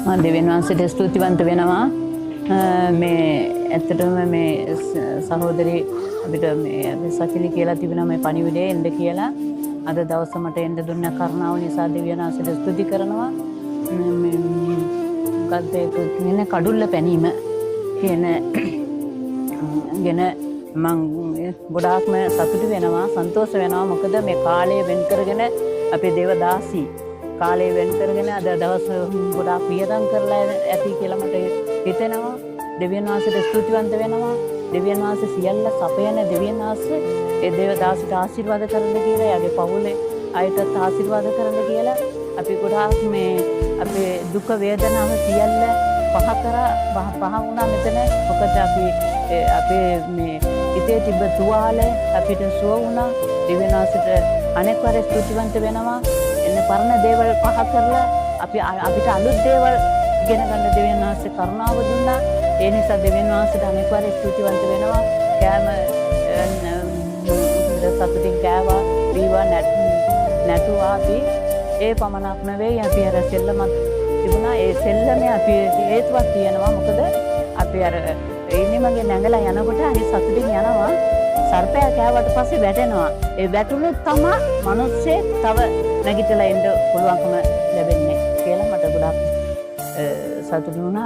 දෙවියන් වහන්සේට ස්තුතිවන්ත වෙනවා. මේ ඇත්තටම මේ සහෝදරි අපිට මේ සචිනි කියලා තිබුණා මේ පණිවිඩේ එන්න කියලා. අද දවස මට එන්න දුන්න කරුණාව නිසා දෙවියන් වහන්සේට ස්තුති කරනවා. මොකද්ද ඒක කියන්නේ කඩුල්ල පැනීම කියන ගැන මම ගොඩාක්ම සතුටු වෙනවා සන්තෝෂ වෙනවා. මොකද මේ කාලය වෙන් කරගෙන අපේ දේවදාසී කාලය වෙන් කරගෙන අද දවස් ගොඩාක් වියදම් කරලා ඇති කියලා මට හිතෙනවා. දෙවියන් වහන්සේට ස්තුතිවන්ත වෙනවා. දෙවියන් වහන්සේ සියල්ල සපයන දෙවියන් වහන්සේ ඒ දේවදාසට ආශිර්වාද කරන්න කියලා යාගේ පවුලේ අයටත් ආශිර්වාද කරන්න කියලා අපි ගොඩාක් මේ අපේ දුක වේදනාව සියල්ල පහ වුණා මෙතන. මොකද අපි අපේ මේ ඉතේ තිබ්බ තුවාල අපිට සුව වුණා. දෙවියන් වහන්සේට අනෙක් වර ස්තුතිවන්ත වෙනවා. එන්න පරණ දේවල් පහ කරලා අපිට අලුත් දේවල් ඉගෙන ගන්න දෙවියන් වහන්සේ කරුණාව දුන්නා. ඒ නිසා දෙවියන් වහන්සේට අනෙක් වර ස්තුතිවන්ත වෙනවා. කෑම සතුටින් කෑවා පීවා නැටුවා අපි. ඒ පමණක් නෙවෙයි අපි අර සෙල්ලමක් තිබුණා. ඒ සෙල්ලමේ අපි හේතුවක් තියෙනවා. මොකද අපි අර ඉනිමගේ නැගලා යනකොට හරි සතුටින් යනවා. සර්පයා කෑවට පස්සේ වැටෙනවා. ඒ වැටුණොත් තමයි මිනිස්සේ තව නැගිටලා එන්න පුළුවන්කම ලැබෙන්නේ කියලා මට ගොඩක් සතුටු වුණා.